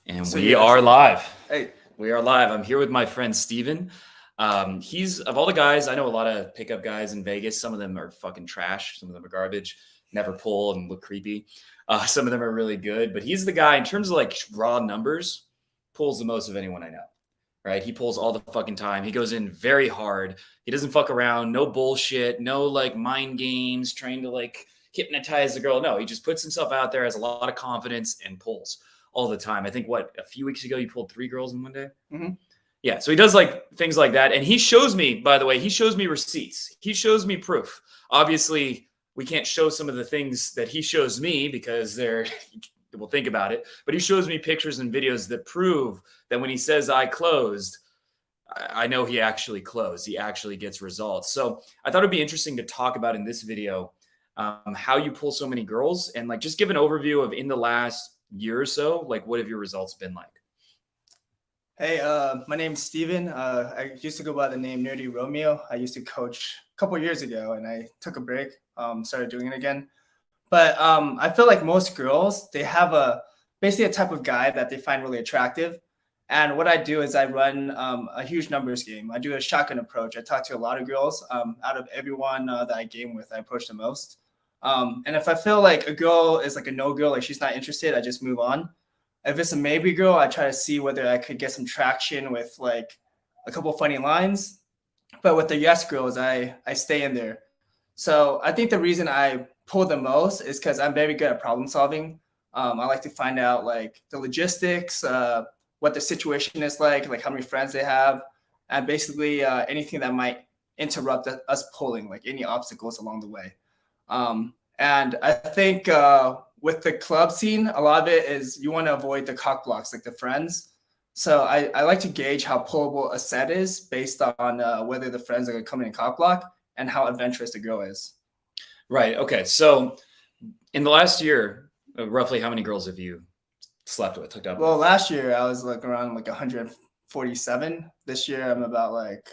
And So we yeah, are live. hey, We are live. I'm here with my friend Steven. He's of all the guys, I know a lot of pickup guys in Vegas. Some of them are fucking trash. Some of them are garbage, never pull and look creepy. Some of them are really good, but he's the guy in terms of like raw numbers, pulls the most of anyone I know. Right? He pulls all the fucking time. He goes in very hard. He doesn't fuck around. No bullshit. No like mind games trying to like hypnotize the girl. No, he just puts himself out there, has a lot of confidence, and pulls all the time. I think a few weeks ago you pulled 3 girls in one day. mm-hmm. Yeah, so he does like things like that, and he shows me. By the way, he shows me receipts. He shows me proof. Obviously, we can't show some of the things that he shows me because they're. We'll think about it, but he shows me pictures and videos that prove that when he says I closed, I know he actually closed. He actually gets results. So I thought it'd be interesting to talk about in this video how you pull so many girls and like just give an overview of in the last year or so, like what have your results been like? Hey, my name's Steven. I used to go by the name Nerdy Romeo. I used to coach a couple years ago, and I took a break. Started doing it again. But I feel like most girls, they have basically a type of guy that they find really attractive. And what I do is I run a huge numbers game. I do a shotgun approach. I talk to a lot of girls. Out of everyone that I game with, I approach the most. And if I feel like a girl is like a no girl, like she's not interested, I just move on. If it's a maybe girl, I try to see whether I could get some traction with like a couple funny lines. But with the yes girls, I stay in there. So I think the reason I pull the most is because I'm very good at problem solving. I like to find out like the logistics, what the situation is like how many friends they have, and basically anything that might interrupt us pulling, like any obstacles along the way. And I think with the club scene, a lot of it is you want to avoid the cock blocks, like the friends. So I like to gauge how pullable a set is based on whether the friends are going to come in and cock block and how adventurous the girl is. Right. Okay. So in the last year, roughly how many girls have you slept with, hooked up Well, with? last year I was like around like 147. This year I'm about like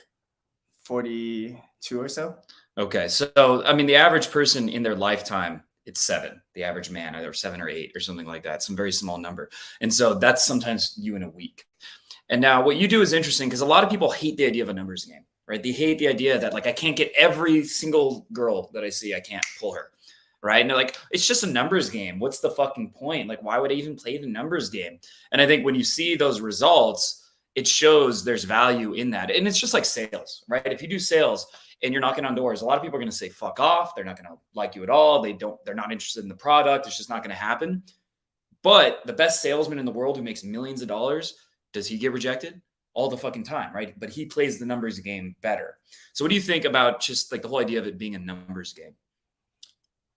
42 or so. Okay. So, I mean, the average person in their lifetime, it's 7. The average man, either 7 or 8 or something like that, some very small number. And so that's sometimes you in a week. And now what you do is interesting because a lot of people hate the idea of a numbers game, right? They hate the idea that like I can't get every single girl that I see, I can't pull her. Right. And they're like, it's just a numbers game. What's the fucking point? Like, why would I even play the numbers game? And I think when you see those results, it shows there's value in that. And it's just like sales, right? If you do sales and you're knocking on doors, a lot of people are going to say, fuck off. They're not going to like you at all. They're not interested in the product. It's just not going to happen. But the best salesman in the world who makes millions of dollars, does he get rejected? All the fucking time, right? But he plays the numbers game better. So what do you think about just like the whole idea of it being a numbers game?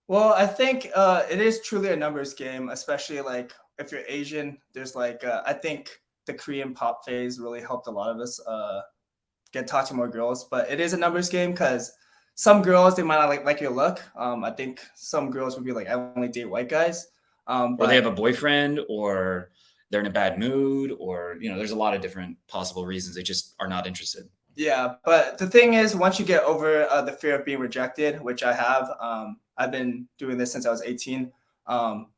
Well, I think it is truly a numbers game, especially like if you're Asian. There's like I think the Korean pop phase really helped a lot of us get talk to more girls. But it is a numbers game because some girls they might not like your look. I think some girls would be like, I only date white guys. Or they have a boyfriend, or they're in a bad mood, or there's a lot of different possible reasons they just are not interested. Yeah, but the thing is, once you get over the fear of being rejected, which I have, I've been doing this since I was 18.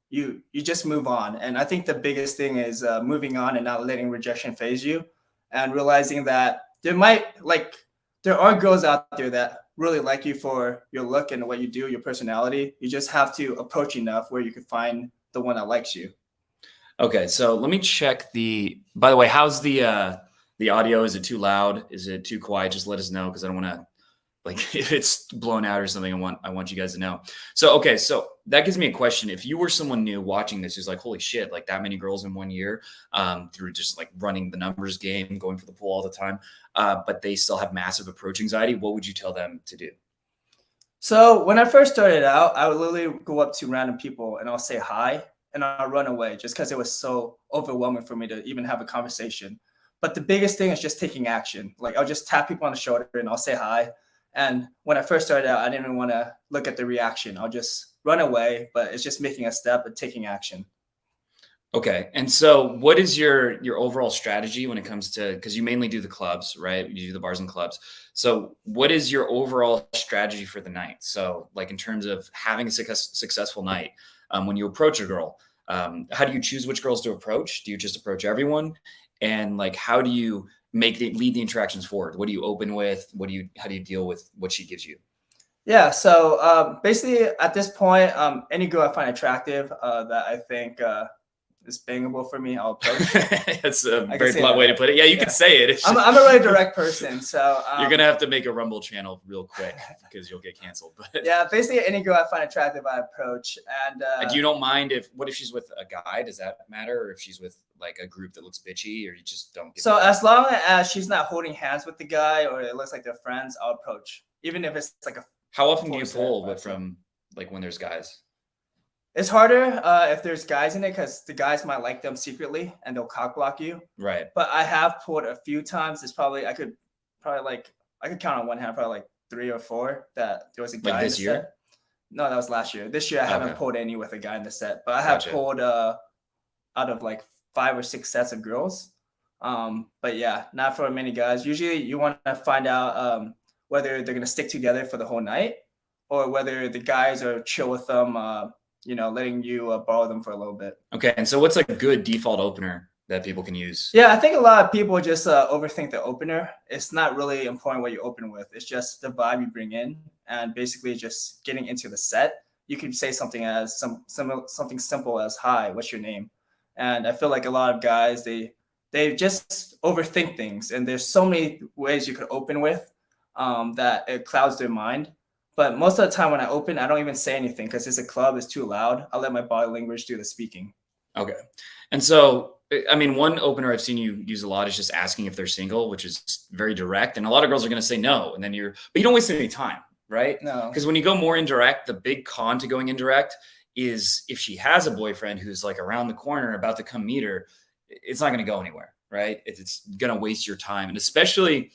You just move on, and I think the biggest thing is moving on and not letting rejection phase you, and realizing that there are girls out there that really like you for your look and what you do, your personality. You just have to approach enough where you can find the one that likes you. Okay, so let me check by the way, how's the audio? Is it too loud? Is it too quiet? Just let us know because I don't want to, like, if it's blown out or something, I want you guys to know. So, okay, so that gives me a question. If you were someone new watching this who's like, holy shit, like that many girls in 1 year through just like running the numbers game, going for the pool all the time, but they still have massive approach anxiety, what would you tell them to do? So when I first started out, I would literally go up to random people and I'll say hi and I'll run away just because it was so overwhelming for me to even have a conversation. But the biggest thing is just taking action. Like I'll just tap people on the shoulder and I'll say hi. And when I first started out, I didn't even want to look at the reaction. I'll just run away, but it's just making a step and taking action. Okay. And so what is your overall strategy when it comes to, because you mainly do the clubs, right? You do the bars and clubs. So what is your overall strategy for the night? So like in terms of having a successful night, when you approach a girl, How do you choose which girls to approach? Do you just approach everyone? And like, how do you lead the interactions forward? What do you open with? How do you deal with what she gives you? Yeah, so basically at this point, any girl I find attractive that I think is bangable for me, I'll approach. That's a I can very say blunt that, way to right? put it. Yeah, you Yeah. can say it. I'm a very direct person, so you're gonna have to make a Rumble channel real quick because you'll get canceled. But yeah, basically any girl I find attractive, I approach. And you don't mind what if she's with a guy? Does that matter? Or if she's with like a group that looks bitchy, or you just don't? So as long as she's not holding hands with the guy, or it looks like they're friends, I'll approach. Even if it's like a. How often do you pull from like when there's guys? It's harder if there's guys in it because the guys might like them secretly and they'll cock block you. Right. But I have pulled a few times. It's probably I could count on one hand probably like 3 or 4 that there was a guy like this in the year. Set. No, that was last year. This year I haven't pulled any with a guy in the set, but I have pulled out of like 5 or 6 sets of girls. But yeah, not for many guys. Usually you want to find out whether they're gonna stick together for the whole night or whether the guys are chill with them. Letting you borrow them for a little bit. Okay, and so what's a good default opener that people can use? Yeah, I think a lot of people just overthink the opener. It's not really important what you open with. It's just the vibe you bring in, and basically just getting into the set. You can say something as something simple as "Hi, what's your name?" And I feel like a lot of guys they just overthink things, and there's so many ways you could open with that it clouds their mind. But most of the time when I open, I don't even say anything because it's a club, it's too loud. I'll let my body language do the speaking. Okay. And so, I mean, one opener I've seen you use a lot is just asking if they're single, which is very direct. And a lot of girls are going to say no. And then but you don't waste any time, right? No. Because when you go more indirect, the big con to going indirect is if she has a boyfriend who's like around the corner about to come meet her, it's not going to go anywhere, right? It's going to waste your time. And especially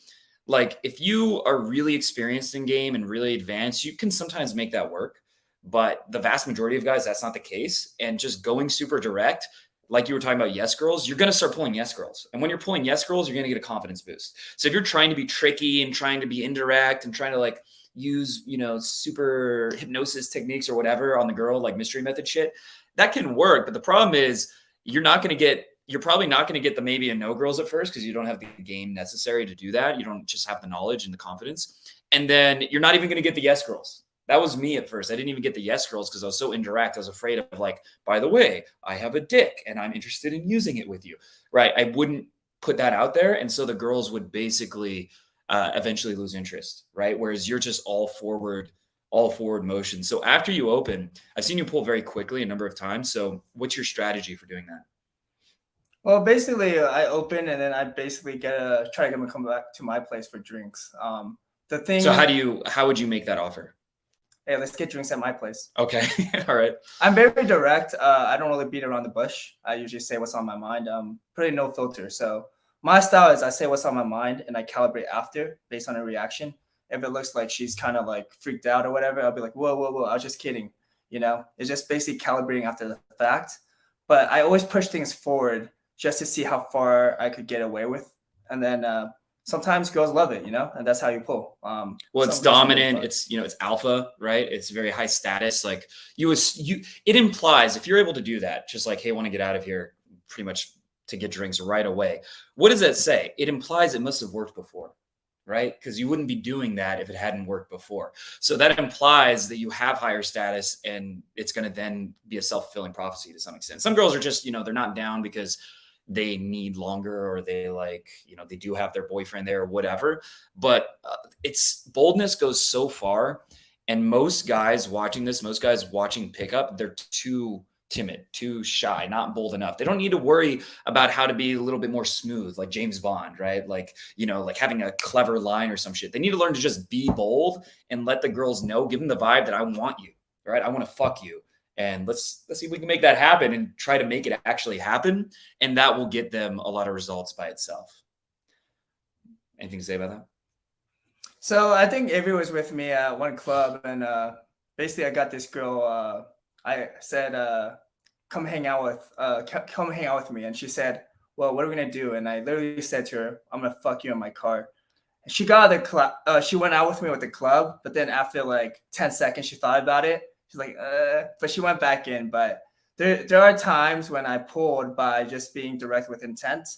like if you are really experienced in game and really advanced, you can sometimes make that work. But the vast majority of guys, that's not the case. And just going super direct, like you were talking about yes girls, you're going to start pulling yes girls. And when you're pulling yes girls, you're going to get a confidence boost. So if you're trying to be tricky and trying to be indirect and trying to like use, super hypnosis techniques or whatever on the girl, like mystery method shit, that can work. But the problem is you're probably not going to get the maybe and no girls at first because you don't have the game necessary to do that. You don't just have the knowledge and the confidence. And then you're not even going to get the yes girls. That was me at first. I didn't even get the yes girls because I was so indirect. I was afraid of like, by the way, I have a dick and I'm interested in using it with you. Right. I wouldn't put that out there. And so the girls would basically eventually lose interest. Right. Whereas you're just all forward motion. So after you open, I've seen you pull very quickly a number of times. So what's your strategy for doing that? Well, basically, I open and then I basically try to get them to come back to my place for drinks. So how would you make that offer? Hey, let's get drinks at my place. Okay, all right. I'm very direct. I don't really beat around the bush. I usually say what's on my mind. Pretty no filter. So my style is I say what's on my mind and I calibrate after based on her reaction. If it looks like she's kind of like freaked out or whatever, I'll be like, whoa, I was just kidding. It's just basically calibrating after the fact. But I always push things forward just to see how far I could get away with. And then sometimes girls love it, and that's how you pull. Well, it's dominant. It's alpha, right? It's very high status. Like it implies if you're able to do that, just like, hey, I want to get out of here pretty much to get drinks right away. What does that say? It implies it must have worked before, right? Because you wouldn't be doing that if it hadn't worked before. So that implies that you have higher status and it's going to then be a self-fulfilling prophecy to some extent. Some girls are just, they're not down because they need longer or they they do have their boyfriend there or whatever. But it's boldness goes so far. And most guys watching pickup, they're too timid, too shy, not bold enough. They don't need to worry about how to be a little bit more smooth, like James Bond, right? Like having a clever line or some shit. They need to learn to just be bold and let the girls know, give them the vibe that I want you, right? I want to fuck you. And let's see if we can make that happen and try to make it actually happen. And that will get them a lot of results by itself. Anything to say about that? So I think Avery was with me at one club and basically I got this girl, I said, come hang out with me. And she said, well, what are we going to do? And I literally said to her, I'm going to fuck you in my car. And she got out of the club. She went out with me with the club. But then after like 10 seconds, she thought about it. She's like, but she went back in. But there are times when I pulled by just being direct with intent.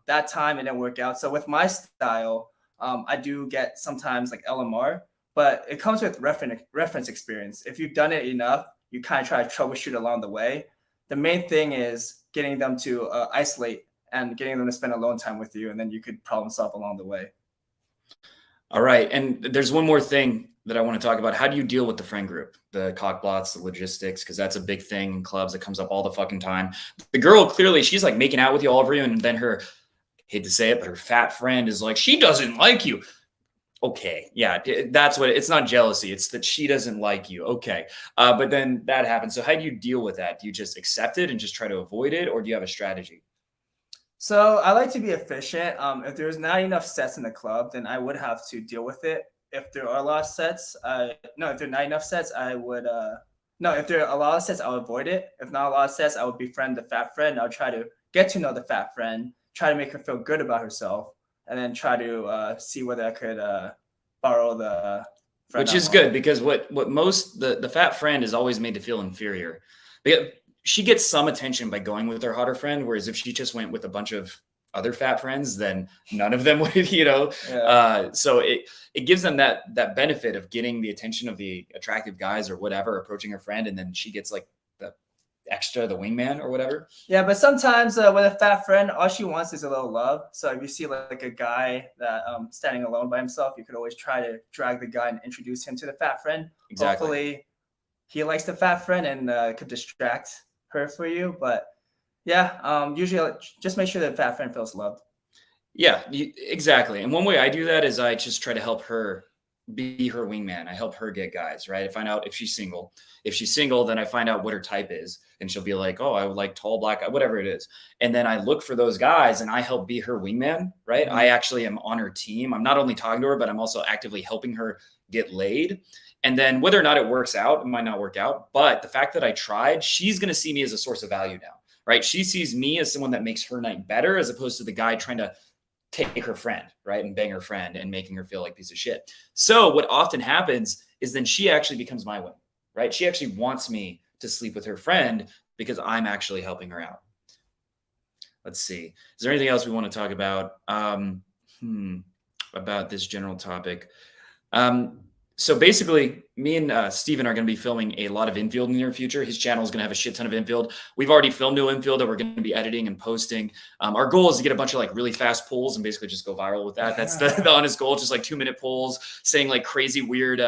That time it didn't work out. So with my style, I do get sometimes like LMR, but it comes with reference experience. If you've done it enough, you kind of try to troubleshoot along the way. The main thing is getting them to isolate and getting them to spend alone time with you, and then you could problem solve along the way. All right. And there's one more thing that I want to talk about. How do you deal with the friend group, the cockblots, the logistics? Because that's a big thing in clubs that comes up all the fucking time. The girl, clearly, she's like making out with you all over you. And then her, hate to say it, but her fat friend is like, she doesn't like you. Okay. Yeah. That's what it's not jealousy. It's that she doesn't like you. Okay. But then that happens. So how do you deal with that? Do you just accept it and just try to avoid it? Or do you have a strategy? So I like to be efficient. If there's not enough sets in the club, then I would have to deal with it. If there are a lot of sets, if there are not enough sets, I would no. If there are a lot of sets, I would avoid it. If not a lot of sets, I would befriend the fat friend. I'll try to get to know the fat friend, try to make her feel good about herself, and then try to see whether I could borrow the friend. Which is good because what most the fat friend is always made to feel inferior. Because she gets some attention by going with her hotter friend, whereas if she just went with a bunch of other fat friends, then none of them would, Yeah. So it gives them that benefit of getting the attention of the attractive guys or whatever, approaching her friend, and then she gets like the extra, the wingman or whatever. Yeah, but sometimes with a fat friend, all she wants is a little love. So if you see like a guy that standing alone by himself, you could always try to drag the guy and introduce him to the fat friend. Exactly. Hopefully he likes the fat friend and could distract her for you. But yeah, usually just make sure that fat friend feels loved. Yeah, exactly. And one way I do that is I just try to help her be her wingman. I help her get guys, right? I find out if she's single. If she's single, then I find out what her type is. And she'll be like, oh, I would like tall, black, whatever it is. And then I look for those guys and I help be her wingman, right? Mhm. I actually am on her team. I'm not only talking to her, but I'm also actively helping her get laid. And then whether or not it works out, it might not work out. But the fact that I tried, she's going to see me as a source of value now, right? She sees me as someone that makes her night better as opposed to the guy trying to take her friend, right? And bang her friend and making her feel like a piece of shit. So what often happens is then she actually becomes my wing, right? She actually wants me to sleep with her friend because I'm actually helping her out. Let's see. Is there anything else we want to talk about? About this general topic. So basically, me and Steven are going to be filming a lot of infield in the near future. His channel is going to have a shit ton of infield. We've already filmed new infield that we're going to be editing and posting. Our goal is to get a bunch of like really fast pulls and basically just go viral with that. That's the honest goal, just like 2-minute pulls, saying like crazy weird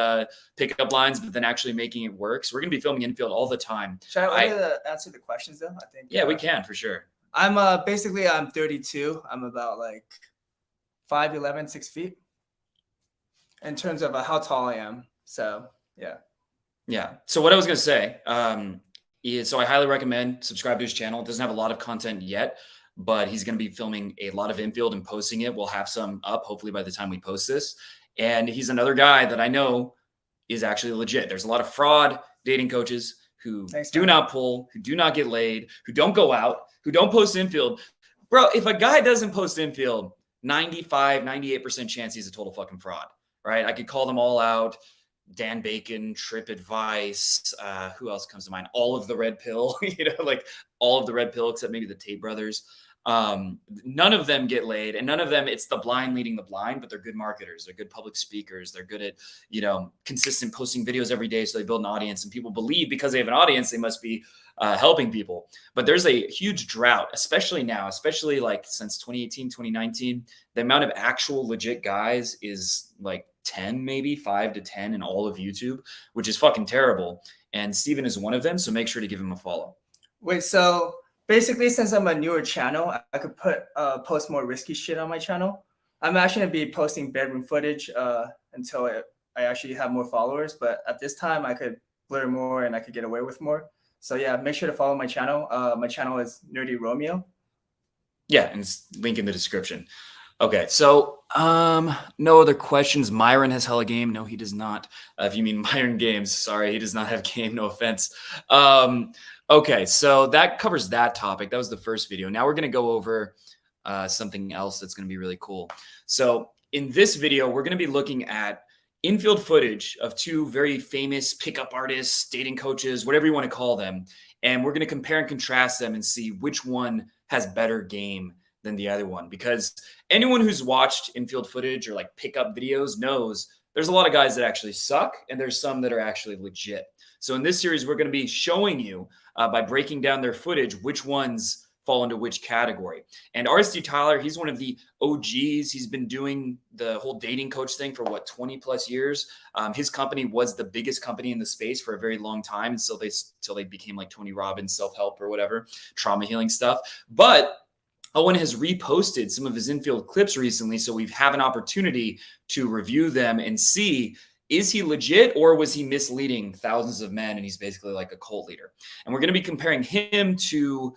pickup lines, but then actually making it work. So we're going to be filming infield all the time. Should I answer the questions though? I think. Yeah, we can for sure. I'm basically I'm 32. I'm about like 5'11", 6 feet. In terms of how tall I am. So yeah. Yeah. So what I was going to say is, so I highly recommend subscribe to his channel. It doesn't have a lot of content yet, but he's going to be filming a lot of infield and posting it. We'll have some up hopefully by the time we post this. And he's another guy that I know is actually legit. There's a lot of fraud dating coaches who do not pull, who do not get laid, who don't go out, who don't post infield. Bro, if a guy doesn't post infield, 95, 98% chance he's a total fucking fraud. Right? I could call them all out. Dan Bacon, Trip Advice. Who else comes to mind? All of the Red Pill, like all of the Red Pill, except maybe the Tate brothers. None of them get laid, and none of them, it's the blind leading the blind, but they're good marketers. They're good public speakers. They're good at, consistent posting videos every day. So they build an audience, and people believe because they have an audience, they must be helping people. But there's a huge drought, especially now, especially like since 2018, 2019, the amount of actual legit guys is like 10, maybe 5 to 10 in all of YouTube, which is fucking terrible. And Steven is one of them. So make sure to give him a follow. Wait, so basically, since I'm a newer channel, I could post more risky shit on my channel. I'm actually gonna be posting bedroom footage until I actually have more followers. But at this time, I could blur more and I could get away with more. So yeah, make sure to follow my channel. My channel is Nerdy Romeo. Yeah, and it's link in the description. Okay, so no other questions. Myron has hella game. No, he does not. If you mean Myron Games, sorry, he does not have game. No offense. Okay, so that covers that topic. That was the first video. Now we're going to go over something else that's going to be really cool. So in this video, we're going to be looking at infield footage of two very famous pickup artists, dating coaches, whatever you want to call them. And we're going to compare and contrast them and see which one has better game than the other one. Because anyone who's watched infield footage or like pickup videos knows there's a lot of guys that actually suck and there's some that are actually legit. So in this series, we're going to be showing you by breaking down their footage, which ones fall into which category. And RSD Tyler, he's one of the OGs. He's been doing the whole dating coach thing for what, 20 plus years. His company was the biggest company in the space for a very long time. And so till they became like Tony Robbins, self-help or whatever, trauma healing stuff. But Owen has reposted some of his infield clips recently. So we have an opportunity to review them and see, is he legit or was he misleading thousands of men? And he's basically like a cult leader. And we're going to be comparing him to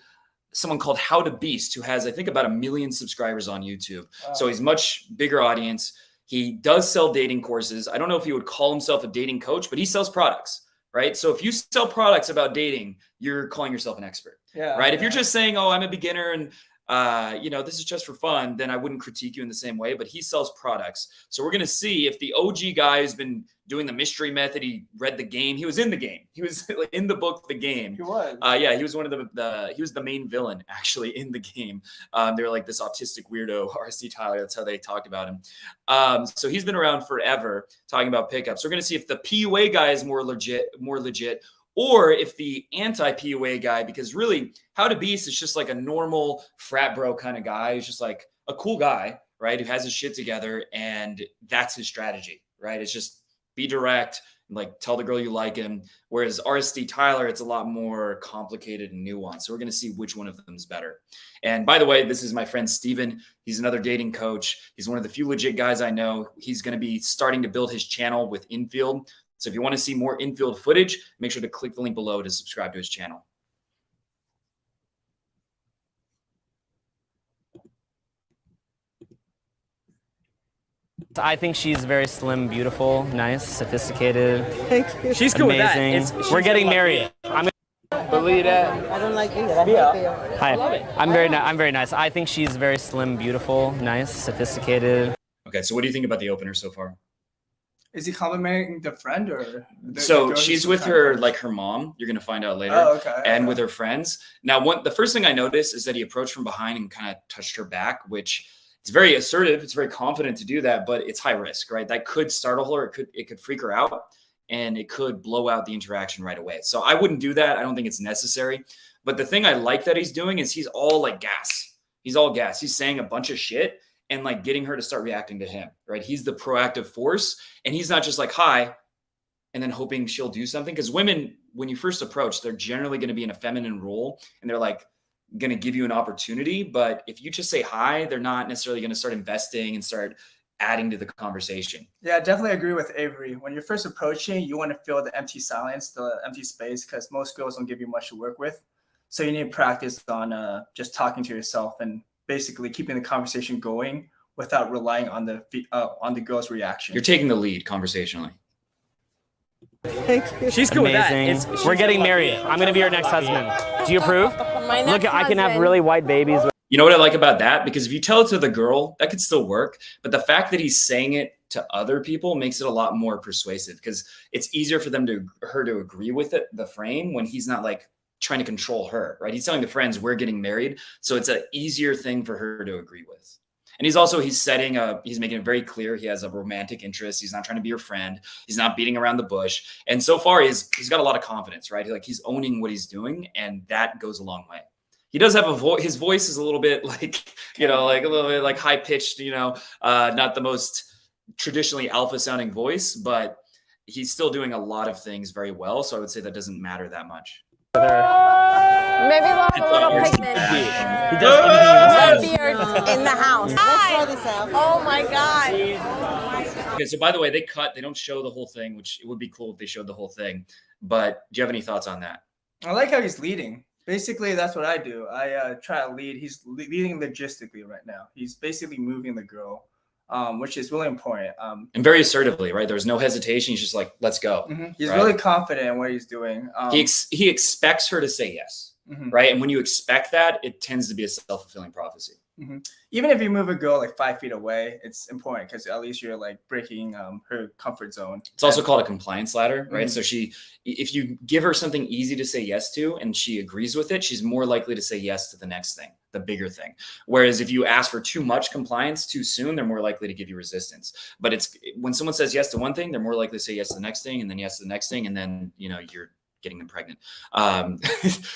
someone called How to Beast, who has, I think, about 1 million subscribers on YouTube. Wow. So he's much bigger audience. He does sell dating courses. I don't know if he would call himself a dating coach, but he sells products, right? So if you sell products about dating, you're calling yourself an expert, right? If you're just saying, oh, I'm a beginner and this is just for fun, then I wouldn't critique you in the same way, but he sells products. So we're going to see if the OG guy has been doing the mystery method. He read the game. He was in the game. He was in the book, The Game. He was. He was one of he was the main villain actually in the game. They were like this autistic weirdo, RSD Tyler. That's how they talked about him. So he's been around forever talking about pickups. So we're going to see if the PUA guy is more legit, or if the anti-PUA guy, because really How to Beast is just like a normal frat bro kind of guy. He's just like a cool guy, right? Who has his shit together, and that's his strategy, right? It's just be direct, like tell the girl you like him. Whereas RSD Tyler, it's a lot more complicated and nuanced. So we're going to see which one of them is better. And by the way, this is my friend Steven. He's another dating coach. He's one of the few legit guys I know. He's going to be starting to build his channel with infield. So if you want to see more infield footage, make sure to click the link below to subscribe to his channel. I think she's very slim, beautiful, nice, sophisticated. Thank you. She's cool amazing. With that. We're getting married. I'm believe that. I don't like either. I hate you. Hi. I'm very nice. I think she's very slim, beautiful, nice, sophisticated. Okay, so what do you think about the opener so far? Is he complimenting the friend or? So she's with her mom. You're gonna find out later. Oh, okay. And with her friends. Now, the first thing I noticed is that he approached from behind and kind of touched her back, which is very assertive. It's very confident to do that, but it's high risk, right? That could startle her. It could freak her out, and it could blow out the interaction right away. So I wouldn't do that. I don't think it's necessary. But the thing I like that he's doing is he's all like gas. He's all gas. He's saying a bunch of shit and like getting her to start reacting to him, right? He's the proactive force, and he's not just like, hi, and then hoping she'll do something. Because women, when you first approach, they're generally going to be in a feminine role, and they're like going to give you an opportunity. But if you just say hi, they're not necessarily going to start investing and start adding to the conversation. Yeah, I definitely agree with Avery. When you're first approaching, you want to feel the empty silence, the empty space, because most girls don't give you much to work with. So you need to practice on just talking to yourself and basically keeping the conversation going without relying on the girl's reaction. You're taking the lead conversationally. Thank you. She's cool amazing. With that. We're getting married. I'm going to be your next husband. Do you approve? My next Look, I can have really white babies. You know what I like about that? Because if you tell it to the girl, that could still work. But the fact that he's saying it to other people makes it a lot more persuasive, because it's easier for her to agree with it, the frame, when he's not like trying to control her, right? He's telling the friends we're getting married. So it's an easier thing for her to agree with. And he's making it very clear he has a romantic interest. He's not trying to be your friend. He's not beating around the bush. And so far he's got a lot of confidence, right? He's owning what he's doing, and that goes a long way. He does have his voice is a little bit like, like a little bit like high pitched, not the most traditionally alpha sounding voice, but he's still doing a lot of things very well. So I would say that doesn't matter that much. Maybe a little pigment. He does beards in the house. Hi. Let's try this out. Oh my God. Okay, so by the way, they don't show the whole thing, which it would be cool if they showed the whole thing. But do you have any thoughts on that? I like how he's leading. Basically, that's what I do. I try to lead. He's leading logistically right now. He's basically moving the girl, which is really important. And very assertively, right? There's no hesitation. He's just like, let's go. Mm-hmm. He's right? really confident in what he's doing. He expects her to say yes. right? And when you expect that, it tends to be a self-fulfilling prophecy. Even if you move a girl like 5 feet away, it's important because at least you're like breaking her comfort zone. It's also called a compliance ladder, right? So if you give her something easy to say yes to and she agrees with it, she's more likely to say yes to the next thing, the bigger thing. Whereas if you ask for too much compliance too soon, they're more likely to give you resistance. But it's when someone says yes to one thing, they're more likely to say yes to the next thing, and then yes to the next thing, and then you're getting them pregnant.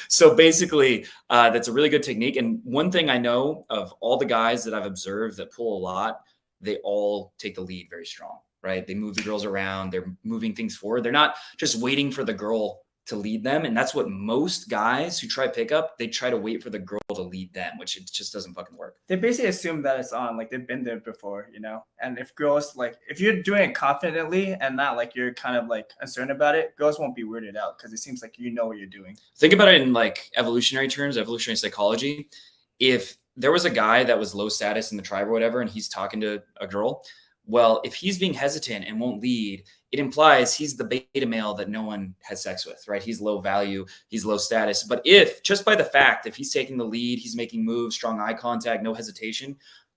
So basically, that's a really good technique. And one thing I know of all the guys that I've observed that pull a lot, they all take the lead very strong, right? They move the girls around. They're moving things forward. They're not just waiting for the girl to lead them. And that's what most guys who try pickup, they try to wait for the girl to lead them, which it just doesn't fucking work. They basically assume that it's on, like they've been there before, and if girls, like if you're doing it confidently and not like you're kind of like uncertain about it, girls won't be weirded out because it seems like you know what you're doing. Think about it in like evolutionary terms, evolutionary psychology. If there was a guy that was low status in the tribe or whatever, and he's talking to a girl, well, if he's being hesitant and won't lead, it implies he's the beta male that no one has sex with, right? He's low value, he's low status. But if just by the fact, if he's taking the lead, he's making moves, strong eye contact, no hesitation,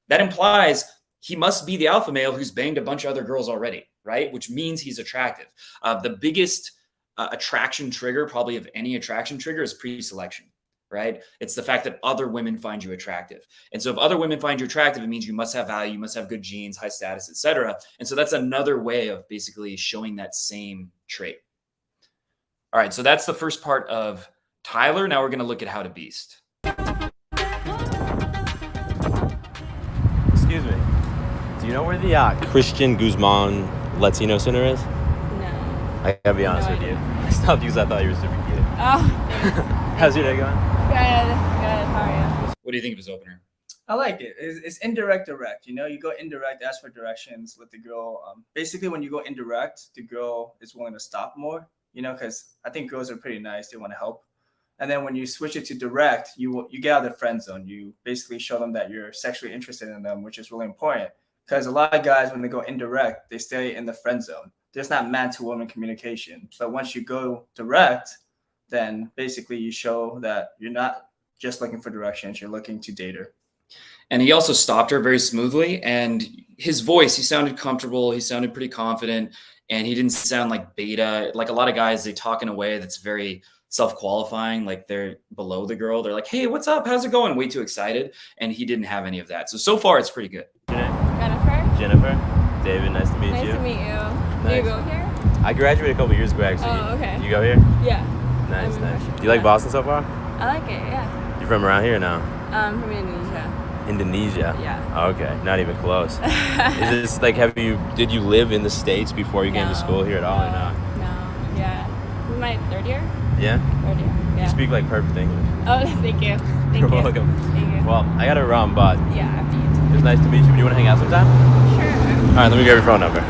that implies he must be the alpha male who's banged a bunch of other girls already, right? Which means he's attractive. The biggest attraction trigger, probably of any attraction trigger, is pre-selection. Right? It's the fact that other women find you attractive. And so if other women find you attractive, it means you must have value, you must have good genes, high status, etc. And so that's another way of basically showing that same trait. All right, so that's the first part of Tyler. Now we're going to look at how to beast. Excuse me. Do you know where the Christian Guzman Latino Center is? No. I gotta be honest with you. I stopped because I thought you were super cute. Oh, thanks. How's your day going? Good. How are you? What do you think of his opener? I like it. It's indirect, direct. You go indirect, ask for directions with the girl. Basically, when you go indirect, the girl is willing to stop more. Because I think girls are pretty nice. They want to help. And then when you switch it to direct, you get out of the friend zone. You basically show them that you're sexually interested in them, which is really important. Because a lot of guys, when they go indirect, they stay in the friend zone. There's not man-to-woman communication. But once you go direct, then basically you show that you're not just looking for directions, you're looking to date her. And he also stopped her very smoothly. And his voice, he sounded comfortable. He sounded pretty confident. And he didn't sound like beta. Like a lot of guys, they talk in a way that's very self-qualifying. Like they're below the girl. They're like, hey, what's up? How's it going? Way too excited. And he didn't have any of that. So far, it's pretty good. Jennifer. David, nice to meet you. Nice to meet you. Nice. Do you go here? I graduated a couple years ago, actually. Oh, okay. You go here? Yeah. Nice, nice. Do you like Boston so far? I like it, yeah. You from around here or no? From Indonesia. Indonesia? Yeah. Okay, not even close. Is this like, did you live in the States before you came to school here at all or no? No, yeah. This is my third year? Yeah? Third year, yeah. You speak like perfect English. Oh, thank you. Thank You're you. welcome. Thank you. Well, I gotta run, but Yeah, after you. it was nice to meet you. Do you want to hang out sometime? Sure. All right, let me grab your phone number.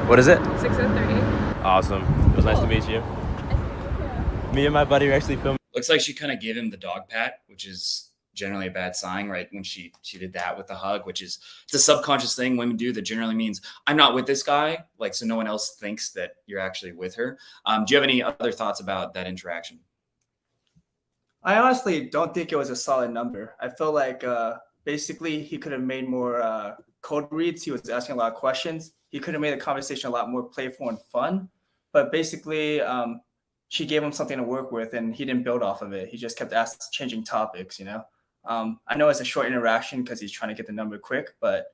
What is it? 6030. Awesome. It was nice to meet you. Me and my buddy are actually filming. Looks like she kind of gave him the dog pat, which is generally a bad sign, right? When she did that with the hug, which is, it's a subconscious thing women do that generally means I'm not with this guy, like, so no one else thinks that you're actually with her. Do you have any other thoughts about that interaction? I honestly don't think it was a solid number. I feel like basically he could have made more code reads. He was asking a lot of questions. He could have made the conversation a lot more playful and fun. But basically, she gave him something to work with, and he didn't build off of it. He just kept changing topics, I know it's a short interaction because he's trying to get the number quick, but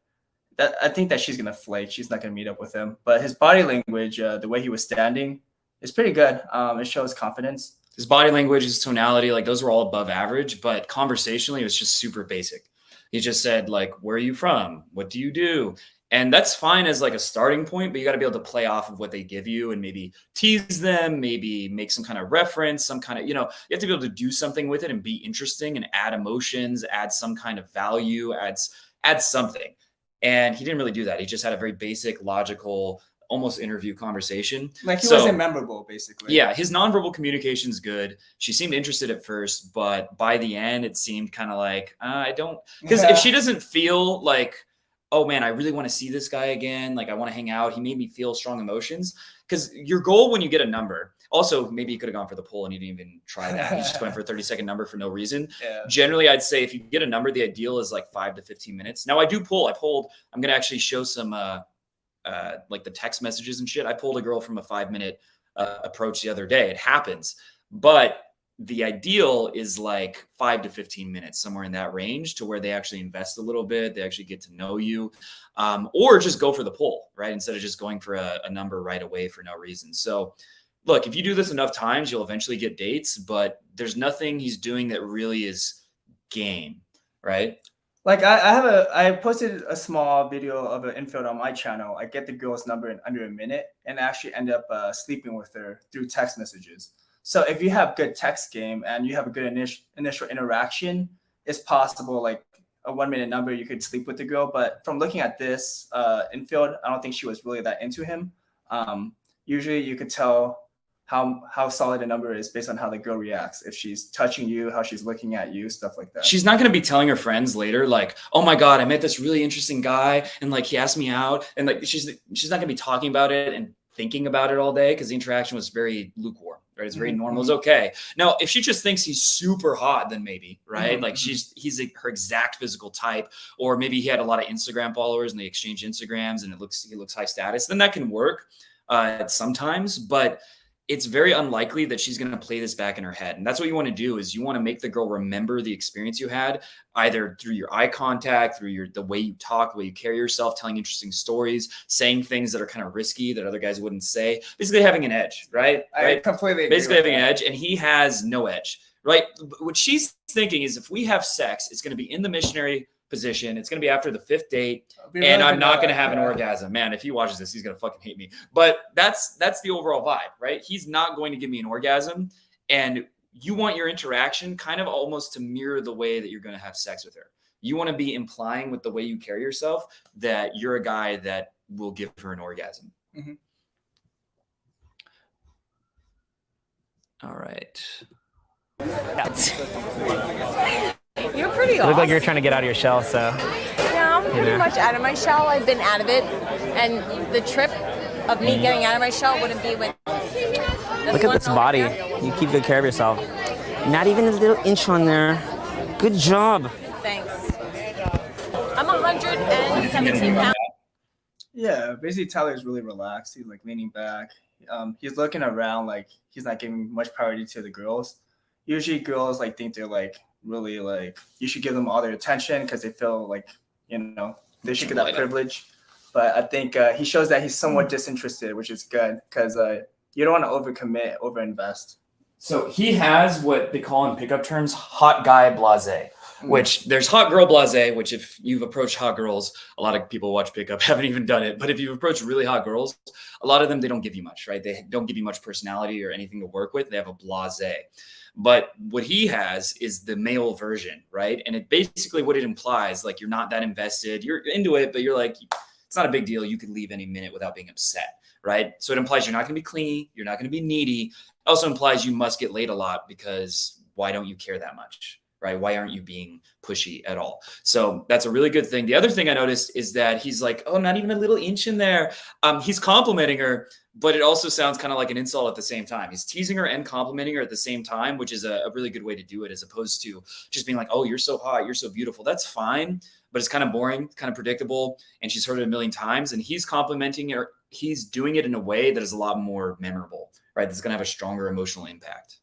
I think that she's going to flake. She's not going to meet up with him. But his body language, the way he was standing, is pretty good. It shows confidence. His body language, his tonality, like those were all above average, but conversationally, it was just super basic. He just said, like, where are you from? What do you do? And that's fine as like a starting point, but you got to be able to play off of what they give you and maybe tease them, maybe make some kind of reference, some kind of, you have to be able to do something with it and be interesting and add emotions, add some kind of value, add something. And he didn't really do that. He just had a very basic, logical, almost interview conversation. Like he wasn't memorable, basically. Yeah, his nonverbal communication is good. She seemed interested at first, but by the end, it seemed kind of like, I don't, because if she doesn't feel like, oh man, I really want to see this guy again. Like I want to hang out. He made me feel strong emotions. Because your goal when you get a number, Also, maybe he could have gone for the pull and he didn't even try that. He just went for a 30-second number for no reason. Yeah. Generally, I'd say if you get a number, the ideal is like 5 to 15 minutes. Now, I do pull. I'm going to actually show some like the text messages and shit. I pulled a girl from a 5-minute approach the other day. It happens. But the ideal is like 5 to 15 minutes, somewhere in that range, to where they actually invest a little bit. They actually get to know you, or just go for the pull, right? Instead of just going for a number right away for no reason. So look, if you do this enough times, you'll eventually get dates, but there's nothing he's doing that really is game, right? Like I posted a small video of an infield on my channel. I get the girl's number in under a minute and actually end up sleeping with her through text messages. So if you have good text game and you have a good initial interaction, it's possible like a 1-minute number, you could sleep with the girl. But from looking at this infield, I don't think she was really that into him. Usually you could tell how solid a number is based on how the girl reacts. If she's touching you, how she's looking at you, stuff like that. She's not going to be telling her friends later, like, oh my God, I met this really interesting guy. And like, he asked me out. And like, she's not going to be talking about it and thinking about it all day, because the interaction was very lukewarm, right? It's very normal. It's okay. Now, if she just thinks he's super hot, then maybe, right? Like he's her exact physical type, or maybe he had a lot of Instagram followers and they exchange Instagrams and he looks high status, then that can work sometimes, but it's very unlikely that she's going to play this back in her head. And that's what you want to do, is you want to make the girl remember the experience you had, either through your eye contact, through the way you talk, the way you carry yourself, telling interesting stories, saying things that are kind of risky that other guys wouldn't say, basically having an edge, right? I completely agree. Basically having an edge, and he has no edge, right? What she's thinking is, if we have sex, it's going to be in the missionary position. It's going to be after the 5th date, and I'm not going to have an orgasm. Man, if he watches this, he's going to fucking hate me. But that's the overall vibe, right? He's not going to give me an orgasm, and you want your interaction kind of almost to mirror the way that you're going to have sex with her. You want to be implying with the way you carry yourself that you're a guy that will give her an orgasm. Mm-hmm. All right. You're pretty You awesome. look like you're trying to get out of your shell, so. Yeah, I'm pretty much out of my shell. I've been out of it. And the trip of me getting out of my shell wouldn't be with this Look at one this over body. here. You keep good care of yourself. Not even a little inch on there. Good job. Thanks. I'm 117 pounds. Yeah, basically Tyler's really relaxed. He's like leaning back. He's looking around, like he's not giving much priority to the girls. Usually girls like think they're like really like, you should give them all their attention because they feel like, you know, they should get that privilege. But I think he shows that he's somewhat disinterested, which is good, because you don't want to overcommit, overinvest. So he has what they call in pickup terms hot guy blasé, which there's hot girl blasé, which if you've approached hot girls, a lot of people watch pickup haven't even done it. But if you've approached really hot girls, a lot of them, they don't give you much, right? They don't give you much personality or anything to work with. They have a blasé. But what he has is the male version, right? And it basically, what it implies, like, you're not that invested, you're into it, but you're like, it's not a big deal. You could leave any minute without being upset, right? So it implies you're not going to be clingy. You're not going to be needy. It also implies you must get laid a lot, because why don't you care that much, right? Why aren't you being pushy at all? So that's a really good thing. The other thing I noticed is that he's like, oh, not even a little inch in there. He's complimenting her, but it also sounds kind of like an insult at the same time. He's teasing her and complimenting her at the same time, which is a really good way to do it, as opposed to just being like, oh, you're so hot, you're so beautiful. That's fine, but it's kind of boring, kind of predictable, and she's heard it a million times. And he's complimenting her. He's doing it in a way that is a lot more memorable, right? That's going to have a stronger emotional impact.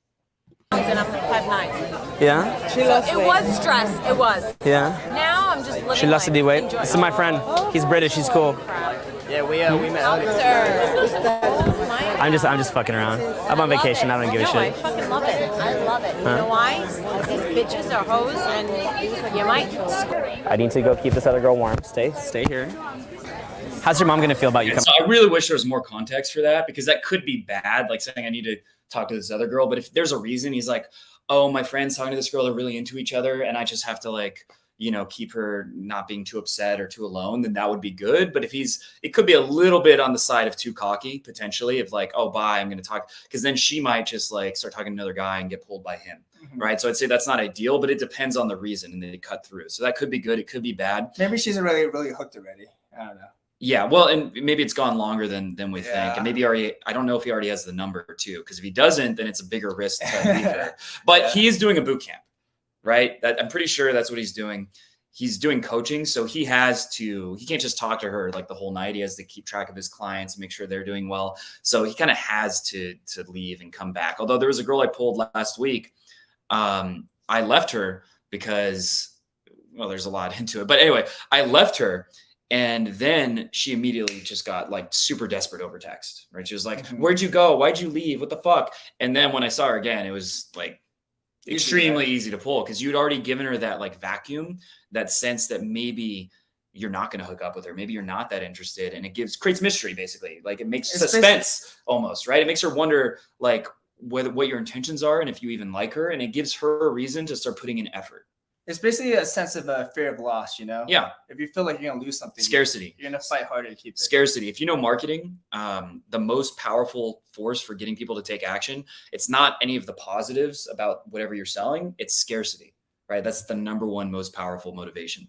And I'm 5'9". Yeah? She lost It weight. was stress. It was. Yeah? Now I'm just living She lost life, the weight. enjoying This is my friend. He's British. He's cool. Yeah, we met. I'm just fucking around. I'm on vacation. I don't give a I shit. fucking love it. I love it. You know why? These bitches are hoes, and you might scream. I need to go keep this other girl warm. Stay here. How's your mom gonna feel about you coming? So I really wish there was more context for that, because that could be bad, like saying I need to talk to this other girl. But if there's a reason, he's like, oh, my friend's talking to this girl, they're really into each other, and I just have to, like, you know, keep her not being too upset or too alone, then that would be good. But if it could be a little bit on the side of too cocky, potentially, of like, oh, bye, I'm going to talk, because then she might just like start talking to another guy and get pulled by him. Right. So I'd say that's not ideal, but it depends on the reason, and then they cut through. So that could be good. It could be bad. Maybe she's really, really hooked already. I don't know. Yeah, well, and maybe it's gone longer than we think, Yeah. and maybe already. I don't know if he already has the number too, because if he doesn't, then it's a bigger risk to leave her. But Yeah. he is doing a boot camp, right? I'm pretty sure that's what he's doing. He's doing coaching, so he has to. He can't just talk to her like the whole night. He has to keep track of his clients and make sure they're doing well. So he kind of has to leave and come back. Although there was a girl I pulled last week. I left her because, well, there's a lot into it, but anyway, I left her. And then she immediately just got like super desperate over text, right? She was like, "Where'd you go? Why'd you leave? What the fuck?" And then when I saw her again, it was like extremely easy to pull because you'd already given her that like vacuum, that sense that maybe you're not going to hook up with her. Maybe you're not that interested. And it creates mystery, basically. Like it makes suspense almost, right? It makes her wonder like what your intentions are and if you even like her. And it gives her a reason to start putting in effort. It's basically a sense of fear of loss, you know? Yeah. If you feel like you're going to lose something. Scarcity. You're going to fight harder to keep it. Scarcity. If you know marketing, the most powerful force for getting people to take action, it's not any of the positives about whatever you're selling. It's scarcity, right? That's the number one most powerful motivation.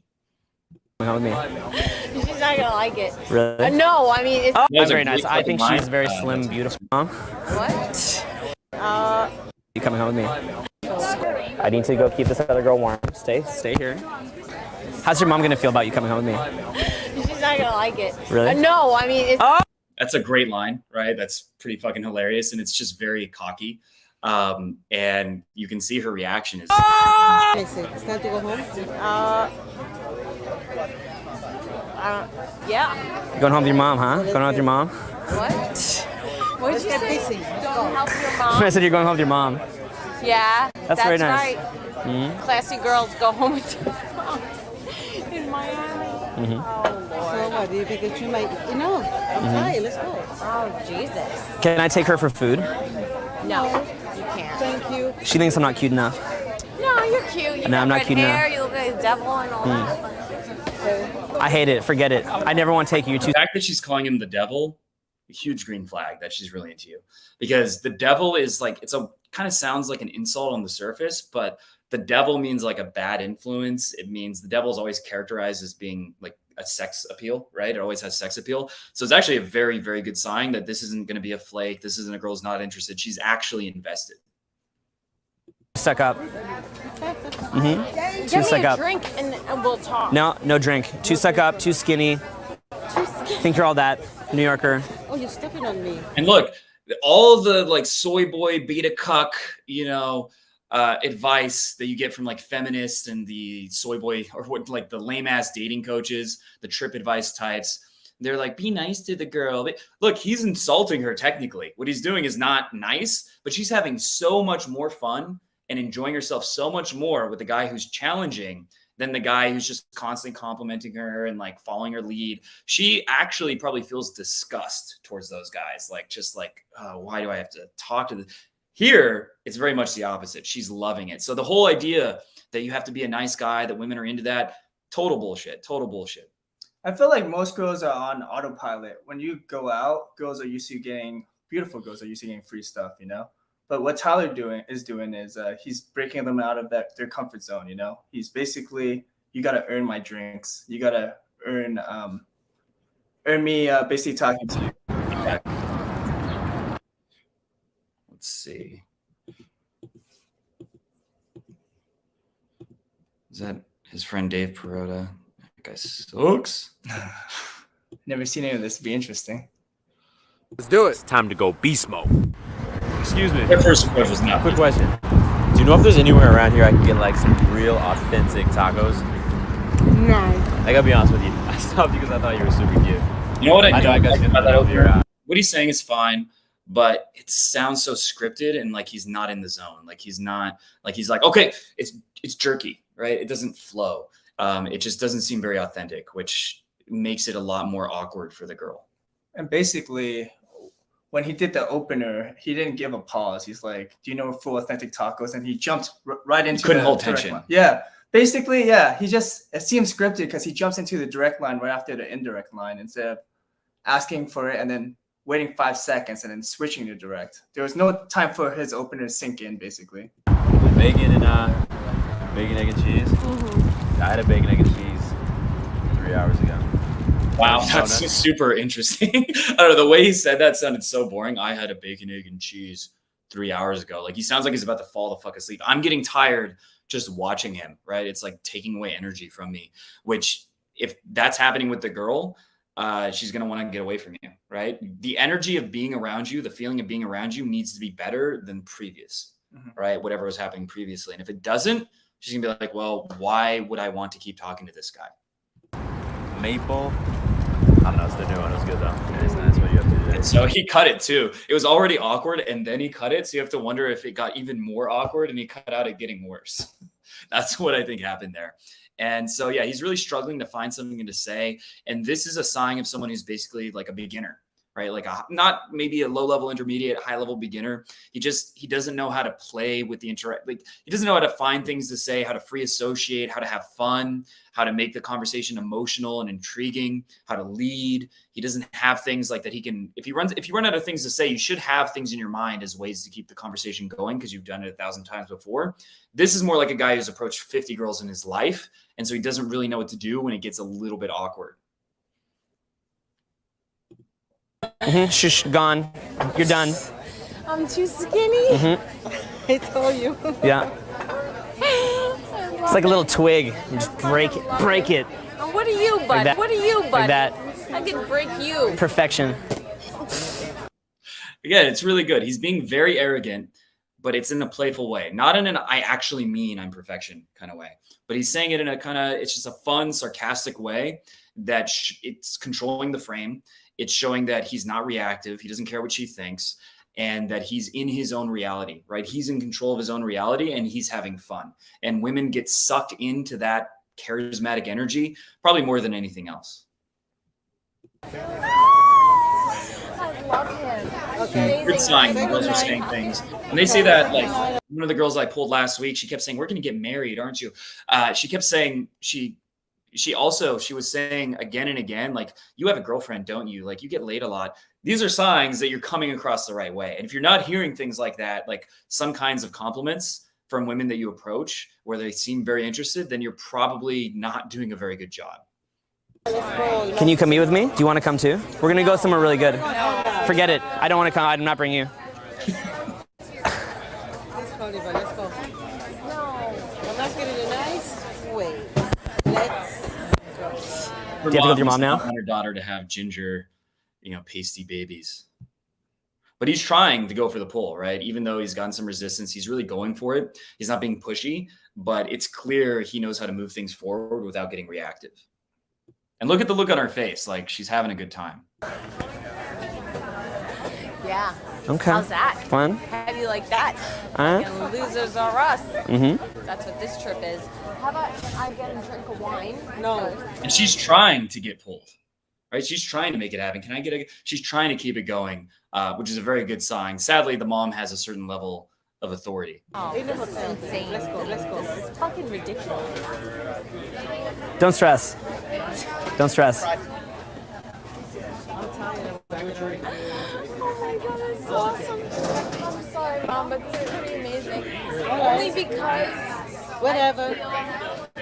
Come with me. She's not gonna like it. Really? No, I mean it's. I'm That was a very nice. great I think fucking she's line. very slim, beautiful. Mom, What? you coming home with me? I need to go keep this other girl warm. Stay here. How's your mom gonna feel about you coming home with me? She's not gonna like it. Really? No, I mean it's. That's a great line, right? That's pretty fucking hilarious. And it's just very cocky. And you can see her reaction is. It's time to go home. Yeah. You going home with your mom, huh? Going home with your mom? What? What did you get say? busy. Don't help your I mom. said you're going home with your mom. Yeah. That's very nice. Right. Classy girls go home with their moms in Miami. Oh So Lord. what? Do you think it's too late? No. I'm tired. Let's go. Oh Jesus. Can I take her for food? No, you can't. Thank you. She thinks I'm not cute enough. No, you're cute. You No, got I'm not red cute hair. enough. You look like a devil and all that. I hate it. Forget it. I never want to take you. You're too. The fact that she's calling him the devil, a huge green flag that she's really into you. Because the devil is like, kind of sounds like an insult on the surface, but the devil means like a bad influence. It means the devil is always characterized as being like a sex appeal, right? It always has sex appeal. So it's actually a very, very good sign that this isn't going to be a flake. This isn't a girl who's not interested. She's actually invested. Stuck up. Give Too me stuck a up. drink and we'll talk. No drink. Too stuck up. Too skinny. Think you're all that. New Yorker. Oh, you're stepping on me. And look, all the like soy boy, beta cuck, advice that you get from like feminists and the soy boy or what like the lame ass dating coaches, the trip advice types. They're like, be nice to the girl. But look, he's insulting her technically. What he's doing is not nice, but she's having so much more fun and enjoying herself so much more with the guy who's challenging than the guy who's just constantly complimenting her and like following her lead. She actually probably feels disgust towards those guys. Like, just like, oh, why do I have to talk to this? Here, it's very much the opposite. She's loving it. So the whole idea that you have to be a nice guy, that women are into that, total bullshit. I feel like most girls are on autopilot. When you go out, beautiful girls are used to getting free stuff, you know? But what Tyler is doing is he's breaking them out of their comfort zone, you know? He's basically, you got to earn my drinks. You got to earn me basically talking to you. Let's see. Is that his friend Dave Perota? That guy sucks. Never seen any of this. Be interesting. Let's do it. It's time to go beast mode. Excuse me. Their first approach was not. Quick question. Do you know if there's anywhere around here I can get like some real authentic tacos? No. I gotta be honest with you. I stopped because I thought you were super cute. You know what I know I don't guys like about that help you out. What he's saying is fine, but it sounds so scripted and like he's not in the zone. Like he's like, okay, it's jerky, right? It doesn't flow. It just doesn't seem very authentic, which makes it a lot more awkward for the girl. And basically, when he did the opener, he didn't give a pause. He's like, do you know full authentic tacos? And he jumped right into Couldn't the hold direct tension. line. Yeah. Basically, yeah. It seems scripted because he jumps into the direct line right after the indirect line instead of asking for it and then waiting 5 seconds and then switching to direct. There was no time for his opener to sink in, basically. Bacon, egg, and cheese. I had a bacon, egg, and cheese 3 hours ago. Wow, that's super interesting. I don't know. The way he said that sounded so boring. I had a bacon, egg, and cheese 3 hours ago. Like he sounds like he's about to fall the fuck asleep. I'm getting tired just watching him, right? It's like taking away energy from me, which if that's happening with the girl, she's going to want to get away from you, right? The energy of being around you, the feeling of being around you needs to be better than previous, right? Whatever was happening previously. And if it doesn't, she's going to be like, well, why would I want to keep talking to this guy? Maple. I don't know. It's the new one. It was good though. That's what you have to do. So he cut it too. It was already awkward and then he cut it. So you have to wonder if it got even more awkward and he cut out it getting worse. That's what I think happened there. And so, yeah, he's really struggling to find something to say. And this is a sign of someone who's basically like a beginner, right? Like not maybe a low level intermediate, high level beginner. He doesn't know how to play with the like he doesn't know how to find things to say, how to free associate, how to have fun, how to make the conversation emotional and intriguing, how to lead. He doesn't have things like that. He can, if you run out of things to say, you should have things in your mind as ways to keep the conversation going because you've done it 1,000 times before. This is more like a guy who's approached 50 girls in his life. And so he doesn't really know what to do when it gets a little bit awkward. Shush, gone. You're done. I'm too skinny. I told you. Yeah. It's like a little twig. You just break it. Break it. What are you, bud? that. What are you, bud? Like that. I can break you. Perfection. Again, it's really good. He's being very arrogant, but it's in a playful way, not in an I actually mean I'm perfection kind of way. But he's saying it in a kind of, it's just a fun, sarcastic way that it's controlling the frame. It's showing that he's not reactive. He doesn't care what she thinks and that he's in his own reality, right? He's in control of his own reality and he's having fun. And women get sucked into that charismatic energy, probably more than anything else. I love him. Okay. Good sign. Girls are saying things. And they say that, like, one of the girls I pulled last week, she kept saying, we're going to get married, aren't you? She kept saying, she was saying again and again, like, you have a girlfriend, don't you? Like, you get laid a lot. These are signs that you're coming across the right way. And if you're not hearing things like that, like some kinds of compliments from women that you approach where they seem very interested, then you're probably not doing a very good job. Can you come meet with me? Do you want to come too? We're going to go somewhere really good. Forget it. I don't want to come. I'm not bringing you. It's funny, but let's go. No. Let's get it a nice way. Let's go. Do you have to go with your mom now? Want her daughter to have ginger, pasty babies. But he's trying to go for the pull, right? Even though he's gotten some resistance, he's really going for it. He's not being pushy, but it's clear he knows how to move things forward without getting reactive. And look at the look on her face. Like, she's having a good time. Yeah. Okay. How's that? Fun? How do you like that? Huh? And losers are us. Mm-hmm. That's what this trip is. How about I get a drink of wine? No. And she's trying to get pulled, right? She's trying to make it happen. She's trying to keep it going, which is a very good sign. Sadly, the mom has a certain level of authority. Oh, this is insane. Let's go. This is fucking ridiculous. Don't stress. Don't stress. Oh my god, that's awesome. I'm sorry, Mom, but this is pretty amazing. Only because Whatever.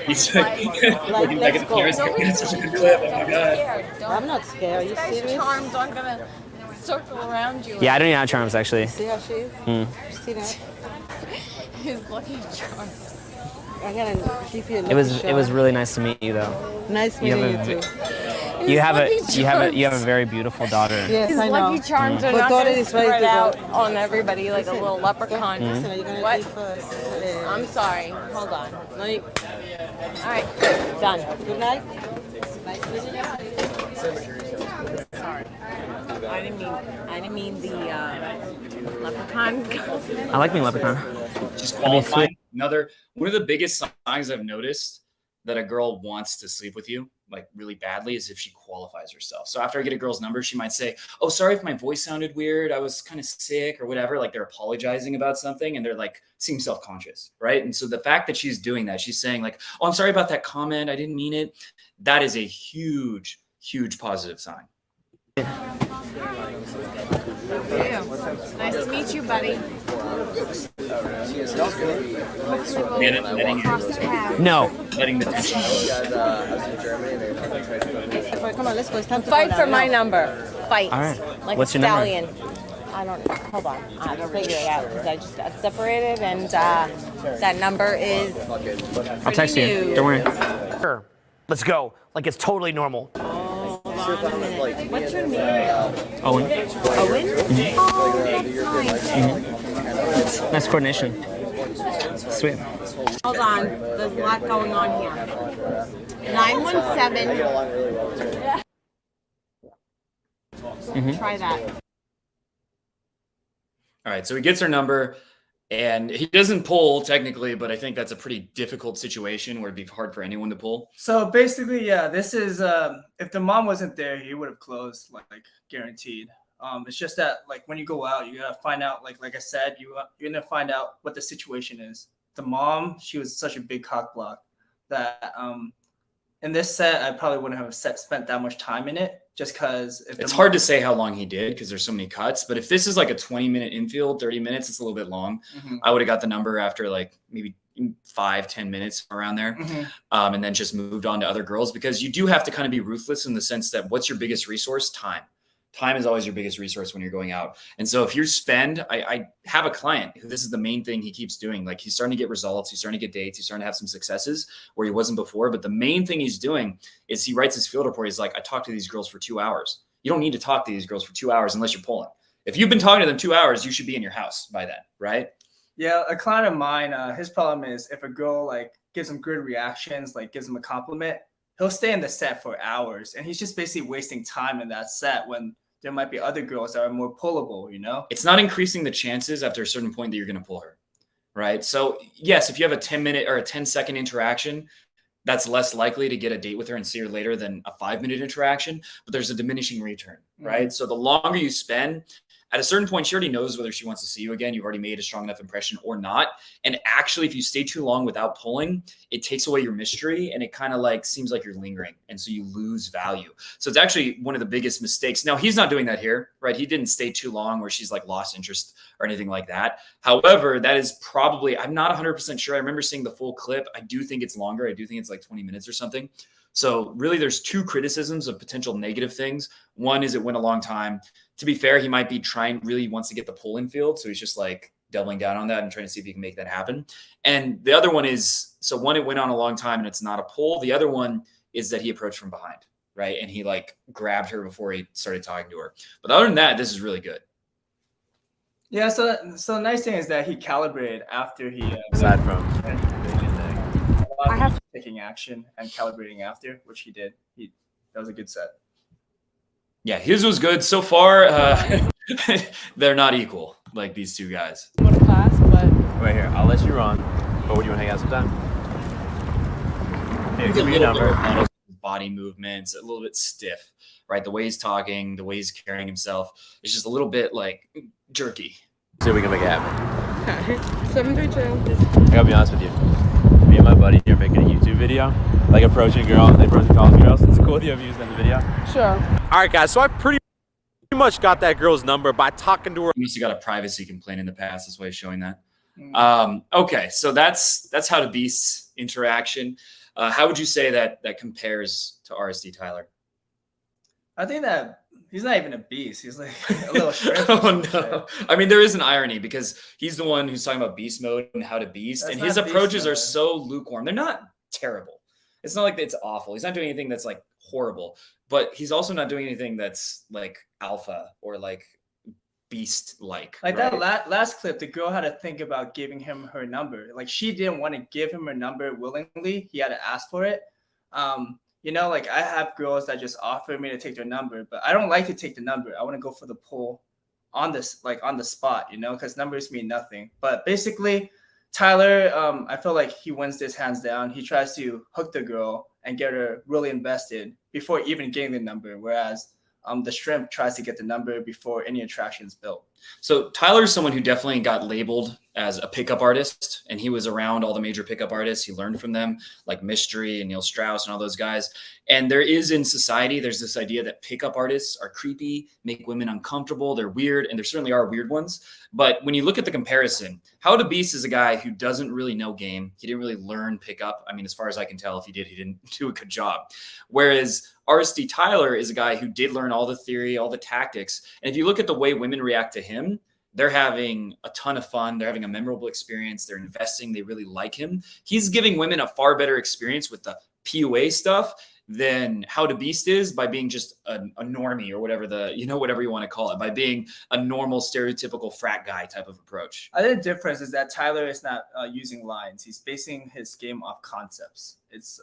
He's like, looking back at the let's cameras, go. it's such a good clip. Oh my god. scared. Don't. I'm not scared. Are you This guy's serious? charms aren't gonna circle around you. Yeah, I don't even have charms, actually. See how she is? See that? His lucky charms. I'm gonna give you a It was really nice to meet you, though. nice You meeting have you a too. you have lucky a very beautiful daughter. Yes, His I know. lucky charms are But not daughter gonna is ready spread to go. out on everybody like a little leprechaun. Listen, you're gonna What? do first. I'm sorry. Hold on. Let me. All right. Done. Good night. Nice meeting you. Sorry. I didn't mean the leprechaun. I like being leprechaun. Just I mean, sweet. qualifying. One of the biggest signs I've noticed that a girl wants to sleep with you, like really badly, is if she qualifies herself. So after I get a girl's number, she might say, oh, sorry if my voice sounded weird. I was kind of sick or whatever. Like they're apologizing about something and they're like seem self-conscious, right? And so the fact that she's doing that, she's saying like, oh, I'm sorry about that comment. I didn't mean it. That is a huge, huge positive sign. Nice to meet you, buddy. Letting No. the tension go. Come on, let's go. It's time to Fight go for now. my number. Fight. All right. Like What's a your number? stallion. I don't know. Hold on. I have to figure it out because I just got separated, and that number is. I'll text you. new. Don't worry. Sure. Let's go. Like it's totally normal. Hold on a minute. What's your name? Owen. Owen? Oh, that's nice. Nice coordination. Sweet. Hold on. There's a lot going on here. 917. Try that. All right, so he gets her number, and he doesn't pull technically, but I think that's a pretty difficult situation where it'd be hard for anyone to pull. So basically, yeah, this is if the mom wasn't there, he would have closed like guaranteed. It's just that like when you go out, you gotta find out like I said, you're gonna find out what the situation is. The mom, she was such a big cock block that in this set, I probably wouldn't have spent that much time in it just because It's hard to say how long he did because there's so many cuts. But if this is like a 20-minute infield, 30 minutes, it's a little bit long. I would have got the number after like maybe 5-10 minutes around there, and then just moved on to other girls because you do have to kind of be ruthless in the sense that what's your biggest resource? Time. Time is always your biggest resource when you're going out. And so if you spend, I have a client who this is the main thing he keeps doing. Like he's starting to get results. He's starting to get dates. He's starting to have some successes where he wasn't before. But the main thing he's doing is he writes his field report. He's like, I talked to these girls for 2 hours. You don't need to talk to these girls for 2 hours unless you're pulling. If you've been talking to them 2 hours, you should be in your house by then, right? Yeah, a client of mine, his problem is if a girl like gives him good reactions, like gives him a compliment, he'll stay in the set for hours. And he's just basically wasting time in that set when there might be other girls that are more pullable, you know? It's not increasing the chances after a certain point that you're going to pull her, right? So yes, if you have a 10-minute or a 10-second interaction, that's less likely to get a date with her and see her later than a 5-minute interaction, but there's a diminishing return, right? So the longer you spend, at a certain point, she already knows whether she wants to see you again. You've already made a strong enough impression or not. And actually, if you stay too long without pulling, it takes away your mystery and it kind of like seems like you're lingering. And so you lose value. So it's actually one of the biggest mistakes. Now, he's not doing that here, right? He didn't stay too long where she's like lost interest or anything like that. However, that is probably, I'm not 100% sure. I remember seeing the full clip. I do think it's longer. I do think it's like 20 minutes or something. So really, there's two criticisms of potential negative things. One is it went a long time. To be fair, he might be really wants to get the pull in field. So he's just like doubling down on that and trying to see if he can make that happen. And the other one is, so one, it went on a long time and it's not a pull. The other one is that he approached from behind, right? And he like grabbed her before he started talking to her. But other than that, this is really good. Yeah, so the nice thing is that he calibrated after he Aside from I have taking action and calibrating after, which he did. That was a good set. Yeah, his was good so far. They're not equal, like these two guys. Go to class, but right here, I'll let you run. But would you want to hang out sometime? Here, give me your number. Body movements, a little bit stiff, right? The way he's talking, the way he's carrying himself, it's just a little bit like jerky. See if we can make it happen. 732. I gotta be honest with you. Me and my buddy here making a YouTube video, like approaching girls, like approaching college girls. It's cool that you have used in the video. Sure. All right, guys. So I pretty much got that girl's number by talking to her. He must have got a privacy complaint in the past. That's why he's showing that. Okay, so that's how to beast interaction. How would you say that compares to RSD Tyler? I think that he's not even a beast. He's like a little shrimp. Oh no! I mean, there is an irony because he's the one who's talking about beast mode and how to beast, That's and not his beast approaches mode. are so lukewarm. They're not terrible. It's not like it's awful. He's not doing anything that's like horrible, but he's also not doing anything that's like alpha or like beast-like. Like right? that last clip, the girl had to think about giving him her number. Like she didn't want to give him her number willingly. He had to ask for it. You know, like I have girls that just offer me to take their number, but I don't like to take the number. I want to go for the pull on this, like on the spot, you know, because numbers mean nothing. But basically, Tyler, I feel like he wins this hands down. He tries to hook the girl and get her really invested before even getting the number, whereas the shrimp tries to get the number before any attraction is built. So Tyler's someone who definitely got labeled as a pickup artist, and he was around all the major pickup artists. He learned from them, like Mystery and Neil Strauss and all those guys. And there is in society, there's this idea that pickup artists are creepy, make women uncomfortable, they're weird, and there certainly are weird ones. But when you look at the comparison, How to Beast is a guy who doesn't really know game. He didn't really learn pickup. I mean, as far as I can tell, if he did, he didn't do a good job. Whereas RSD Tyler is a guy who did learn all the theory, all the tactics. And if you look at the way women react to him, they're having a ton of fun. They're having a memorable experience. They're investing. They really like him. He's giving women a far better experience with the PUA stuff than How to Beast is by being just a normie or whatever whatever you want to call it, by being a normal stereotypical frat guy type of approach. I think the difference is that Tyler is not using lines. He's basing his game off concepts. It's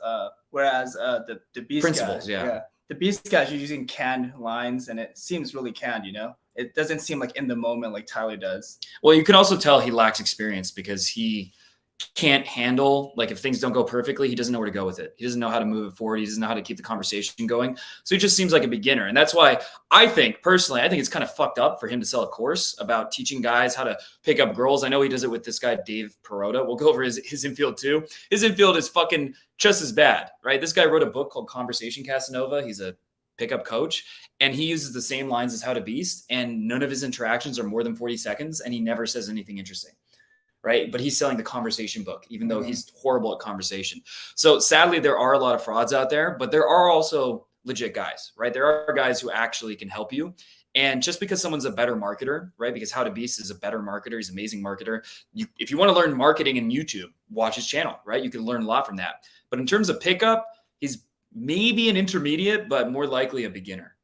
whereas the Beast Principles, guy, yeah. The Beast guys are using canned lines, and it seems really canned. It doesn't seem like in the moment like Tyler does. Well, you can also tell he lacks experience because he can't handle, like, if things don't go perfectly, he doesn't know where to go with it. He doesn't know how to move it forward. He doesn't know how to keep the conversation going. So he just seems like a beginner. And that's why I think it's kind of fucked up for him to sell a course about teaching guys how to pick up girls. I know he does it with this guy, Dave Perota. We'll go over his infield too. His infield is fucking just as bad, right? This guy wrote a book called Conversation Casanova. He's a pickup coach, and he uses the same lines as How to Beast, and none of his interactions are more than 40 seconds, and he never says anything interesting. Right. But he's selling the conversation book, even though he's horrible at conversation. So sadly, there are a lot of frauds out there, but there are also legit guys, right? There are guys who actually can help you. And just because someone's a better marketer, right? Because How to Beast is a better marketer. He's an amazing marketer. If you want to learn marketing in YouTube, watch his channel, right? You can learn a lot from that. But in terms of pickup, he's maybe an intermediate, but more likely a beginner.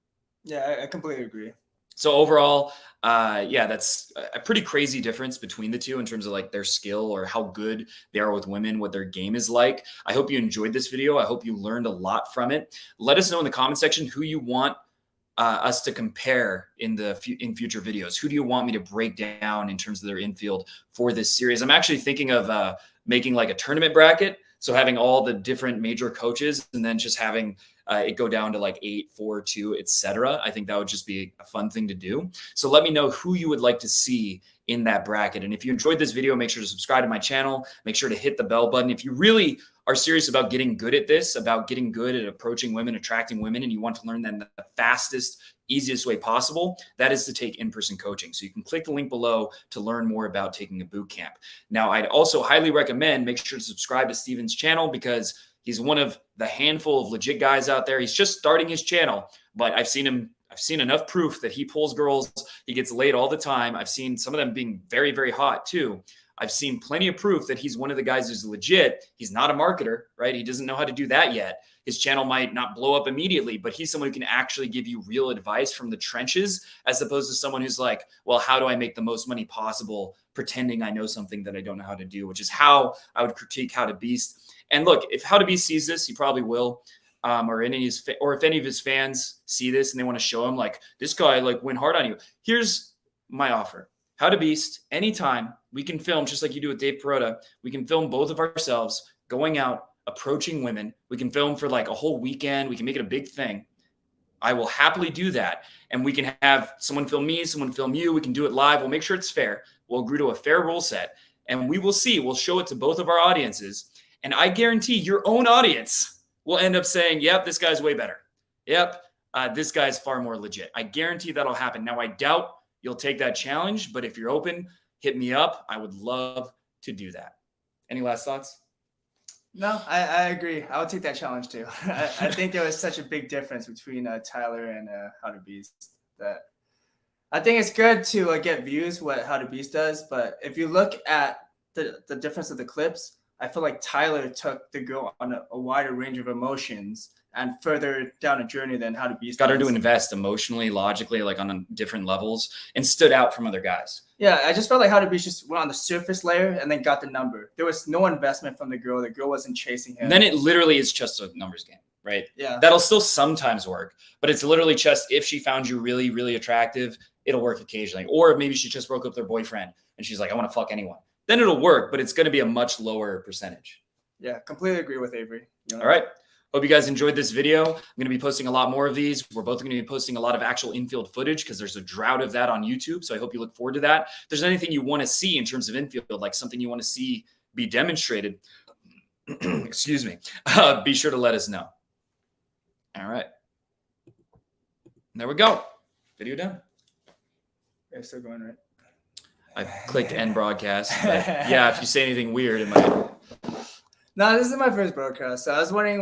Yeah, I completely agree. So overall, that's a pretty crazy difference between the two in terms of like their skill or how good they are with women, what their game is like. I hope you enjoyed this video. I hope you learned a lot from it. Let us know in the comment section who you want us to compare in future videos. Who do you want me to break down in terms of their infield for this series? I'm actually thinking of making like a tournament bracket. So having all the different major coaches and then just having it go down to like 8, 4, 2, etc. I think that would just be a fun thing to do. So let me know who you would like to see in that bracket. And if you enjoyed this video, make sure to subscribe to my channel. Make sure to hit the bell button. If you really are serious about getting good at this, about getting good at approaching women, attracting women, and you want to learn that in the fastest, easiest way possible, that is to take in-person coaching. So you can click the link below to learn more about taking a boot camp. Now, I'd also highly recommend make sure to subscribe to Steven's channel because he's one of the handful of legit guys out there. He's just starting his channel, but I've seen enough proof that he pulls girls. He gets laid all the time. I've seen some of them being very, very hot too. I've seen plenty of proof that he's one of the guys who's legit. He's not a marketer, right? He doesn't know how to do that yet. His channel might not blow up immediately, but he's someone who can actually give you real advice from the trenches, as opposed to someone who's like, well, how do I make the most money possible pretending I know something that I don't know how to do, which is how I would critique How to Beast. And look, if How to Beast sees this, he probably will. Or if any of his fans see this and they want to show him like this guy like went hard on you. Here's my offer. How to Beast, anytime we can film just like you do with Dave Perota. We can film both of ourselves going out, approaching women. We can film for like a whole weekend. We can make it a big thing. I will happily do that. And we can have someone film me, someone film you. We can do it live. We'll make sure it's fair. We'll agree to a fair rule set. And we will see. We'll show it to both of our audiences. And I guarantee your own audience will end up saying, yep, this guy's way better. Yep, this guy's far more legit. I guarantee that'll happen. Now, I doubt you'll take that challenge, but if you're open, hit me up. I would love to do that. Any last thoughts? No, I agree. I would take that challenge too. I think there was such a big difference between Tyler and How to Beast that I think it's good to get views what How to Beast does. But if you look at the difference of the clips, I feel like Tyler took the girl on a wider range of emotions and further down a journey than How to Beast. Got her to invest emotionally, logically, like on different levels, and stood out from other guys. Yeah, I just felt like How to Beast just went on the surface layer and then got the number. There was no investment from the girl. The girl wasn't chasing him. And then it literally is just a numbers game, right? Yeah. That'll still sometimes work, but it's literally just if she found you really, really attractive, it'll work occasionally. Or maybe she just broke up with her boyfriend and she's like, I want to fuck anyone. Then it'll work, but it's going to be a much lower percentage. Yeah, completely agree with Avery. All right. Hope you guys enjoyed this video. I'm going to be posting a lot more of these. We're both going to be posting a lot of actual infield footage because there's a drought of that on YouTube. So I hope you look forward to that. If there's anything you want to see in terms of infield, like something you want to see be demonstrated, excuse me, be sure to let us know. All right. There we go. Video done. Yeah, still going, right? I clicked end broadcast. But yeah, if you say anything weird, it might. No, this is my first broadcast. So I was wondering